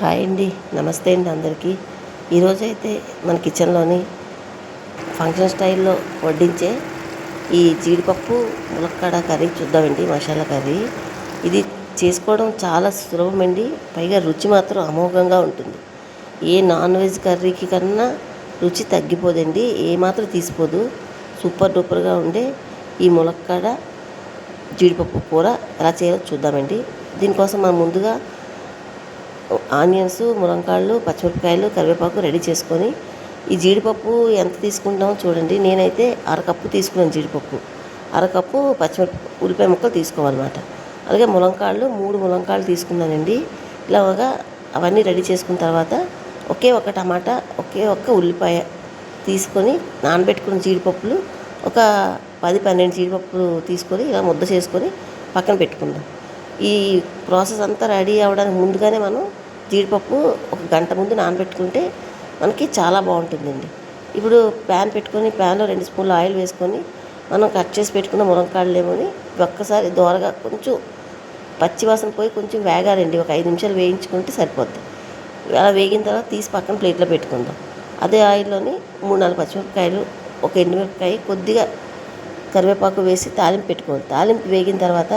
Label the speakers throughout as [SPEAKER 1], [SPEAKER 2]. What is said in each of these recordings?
[SPEAKER 1] Hi అండి, నమస్తే అండి అందరికీ. ఈరోజైతే మన కిచెన్లోని ఫంక్షన్ స్టైల్లో వడ్డించే ఈ జీడిపప్పు ములక్కాడ కర్రీ చూద్దామండి. మసాలా కర్రీ ఇది చేసుకోవడం చాలా సులభమండి. పైగా రుచి మాత్రం అమోఘంగా ఉంటుంది. ఏ నాన్ వెజ్ కర్రీకి కన్నా రుచి తగ్గిపోదండి, ఏమాత్రం తీసిపోదు. సూపర్ డూపర్గా ఉండే ఈ ములక్కాడ జీడిపప్పు కూర ఎలా చేయాలో చూద్దామండి. దీనికోసం మనం ముందుగా ఆనియన్స్, ములంకాళ్ళు, పచ్చిమిరపకాయలు, కరివేపాకు రెడీ చేసుకొని, ఈ జీడిపప్పు ఎంత తీసుకుంటామో చూడండి. నేనైతే అరకప్పు తీసుకున్నాను జీడిపప్పు, అరకప్పు ఉల్లిపాయ ముక్కలు తీసుకోవాలన్నమాట. అలాగే ములంకాళ్ళు 3 ములంకాళ్ళు తీసుకున్నానండి. ఇలాగా అవన్నీ రెడీ చేసుకున్న తర్వాత ఒకే ఒక టమాటా, ఒకే ఒక్క ఉల్లిపాయ తీసుకొని నానబెట్టుకున్న జీడిపప్పులు ఒక 10-12 జీడిపప్పులు తీసుకొని ఇలా ముద్ద చేసుకొని పక్కన పెట్టుకుందాం. ఈ ప్రాసెస్ అంతా రెడీ అవ్వడానికి ముందుగానే మనం జీడిపప్పు ఒక గంట ముందు నానబెట్టుకుంటే మనకి చాలా బాగుంటుందండి. ఇప్పుడు ప్యాన్ పెట్టుకొని ప్యాన్లో 2 స్పూన్లు ఆయిల్ వేసుకొని మనం కట్ చేసి పెట్టుకున్న ములంకాడలేమని ఒక్కసారి దోరగా కొంచెం పచ్చివాసన పోయి కొంచెం వేగాలండి. ఒక 5 నిమిషాలు వేయించుకుంటే సరిపోద్ది. అలా వేగిన తర్వాత తీసి పక్కన ప్లేట్లో పెట్టుకుందాం. అదే ఆయిల్లోని 3-4 పచ్చిమిరపకాయలు, ఒక ఎండుమిరపకాయ, కొద్దిగా కరివేపాకు వేసి తాలింపు పెట్టుకోవాలి. తాలింపు వేగిన తర్వాత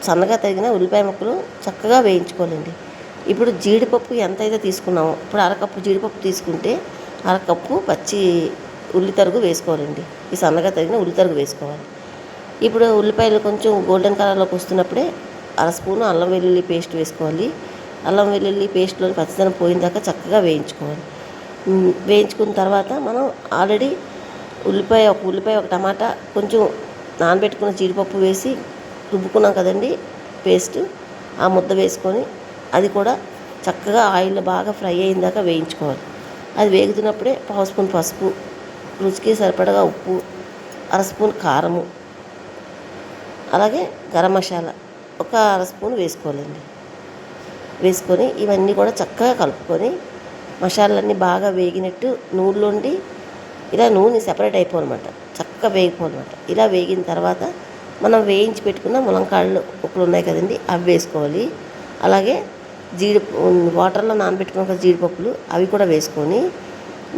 [SPEAKER 1] సన్నగా తరిగిన ఉల్లిపాయ ముక్కలు చక్కగా వేయించుకోవాలండి. ఇప్పుడు జీడిపప్పు ఎంతైతే తీసుకున్నామో, ఇప్పుడు అరకప్పు జీడిపప్పు తీసుకుంటే అరకప్పు పచ్చి ఉల్లి తరుగు వేసుకోవాలండి. ఈ సన్నగా తరిగిన ఉల్లి తరుగు వేసుకోవాలి. ఇప్పుడు ఉల్లిపాయలు కొంచెం గోల్డెన్ కలర్లోకి వస్తున్నప్పుడే అర స్పూను అల్లం వెల్లుల్లి పేస్ట్ వేసుకోవాలి. అల్లం వెల్లుల్లి పేస్ట్లోని పచ్చిదనం పోయిన దాకా చక్కగా వేయించుకోవాలి. వేయించుకున్న తర్వాత మనం ఆల్రెడీ ఉల్లిపాయ ఒక టమాటా, కొంచెం నానబెట్టుకున్న జీడిపప్పు వేసి రుబ్బుకున్నాం కదండి పేస్ట్, ఆ ముద్ద వేసుకొని అది కూడా చక్కగా ఆయిల్లో బాగా ఫ్రై అయిన దాకా వేయించుకోవాలి. అది వేగుతున్నప్పుడే పావు స్పూన్ పసుపు, రుచికి సరిపడగా ఉప్పు, అర స్పూన్ కారము, అలాగే గరం మసాలా ఒక అర స్పూన్ వేసుకోవాలండి. వేసుకొని ఇవన్నీ కూడా చక్కగా కలుపుకొని మసాలాలన్నీ బాగా వేగినట్టు నూనెలోండి ఇలా నూనె సెపరేట్ అయిపోవాలన్నమాట, చక్కగా వేగిపోవాలన్నమాట. ఇలా వేగిన తర్వాత మనం వేయించి పెట్టుకున్న ములంకాళ్ళు ముక్కలు ఉన్నాయి కదండి, అవి వేసుకోవాలి. అలాగే వాటర్లో నానబెట్టుకున్న జీడిపప్పులు అవి కూడా వేసుకొని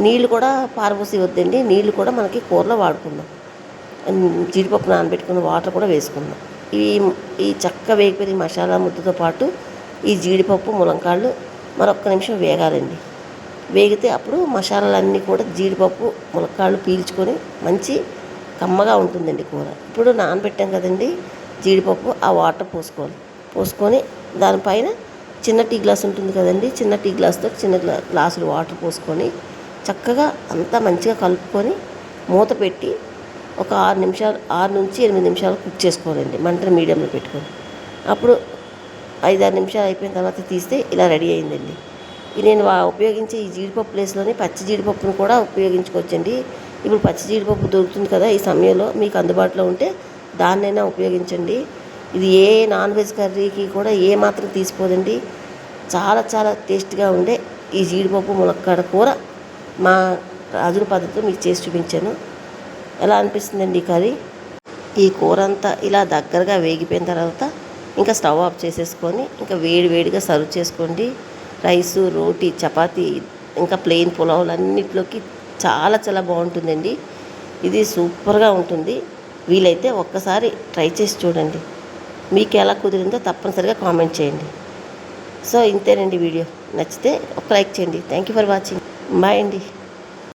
[SPEAKER 1] నీళ్ళు కూడా పారబోసి వద్దండి, నీళ్ళు కూడా మనకి కూరలో వాడుకుందాం. జీడిపప్పు నానబెట్టుకున్న వాటర్ కూడా వేసుకుందాం. ఈ చక్క వేగిపోయిన మసాలా ముద్దతో పాటు ఈ జీడిపప్పు ములంకాళ్ళు మరొక్క నిమిషం వేగాలండి. వేగితే అప్పుడు మసాలాలన్నీ కూడా జీడిపప్పు ములక్కాళ్ళు పీల్చుకొని మంచి కమ్మగా ఉంటుందండి కూర. ఇప్పుడు నానబెట్టాం కదండి జీడిపప్పు, ఆ వాటర్ పోసుకొని దానిపైన చిన్న టీ గ్లాస్ ఉంటుంది కదండి, చిన్న టీ గ్లాస్తో చిన్న గ్లాసులు వాటర్ పోసుకొని చక్కగా అంతా మంచిగా కలుపుకొని మూత పెట్టి ఒక 6 నుంచి 8 నిమిషాలు కుక్ చేసుకోవాలండి. మంటను మీడియంలో పెట్టుకొని. అప్పుడు 5-6 నిమిషాలు అయిపోయిన తర్వాత తీస్తే ఇలా రెడీ అయిందండి. నేను ఉపయోగించే ఈ జీడిపప్పు ప్లేస్లోని పచ్చి జీడిపప్పును కూడా ఉపయోగించుకోవచ్చండి. ఇప్పుడు పచ్చి జీడిపప్పు దొరుకుతుంది కదా, ఈ సమయంలో మీకు అందుబాటులో ఉంటే దాన్నైనా ఉపయోగించండి. ఇది ఏ నాన్ వెజ్ కర్రీకి కూడా ఏ మాత్రం తీసిపోదండి. చాలా చాలా టేస్ట్గా ఉండే ఈ జీడిపప్పు ములక్కాడ కూర మా రాజుల పద్ధతిలో మీకు చేసి చూపించాను. ఎలా అనిపిస్తుందండి ఈ కర్రీ? ఈ కూర అంతా ఇలా దగ్గరగా వేగిపోయిన తర్వాత ఇంకా స్టవ్ ఆఫ్ చేసేసుకొని ఇంకా వేడిగా సర్వ్ చేసుకోండి. రైసు, రోటీ, చపాతీ, ఇంకా ప్లెయిన్ పులావులు అన్నిటిలోకి చాలా చాలా బాగుంటుందండి. ఇది సూపర్గా ఉంటుంది. వీలైతే ఒక్కసారి ట్రై చేసి చూడండి. మీకు ఎలా కుదిరిందో తప్పనిసరిగా కామెంట్ చేయండి. సో ఇంతేనండి వీడియో. నచ్చితే ఒక లైక్ చేయండి. Thank you for watching. Bye అండి.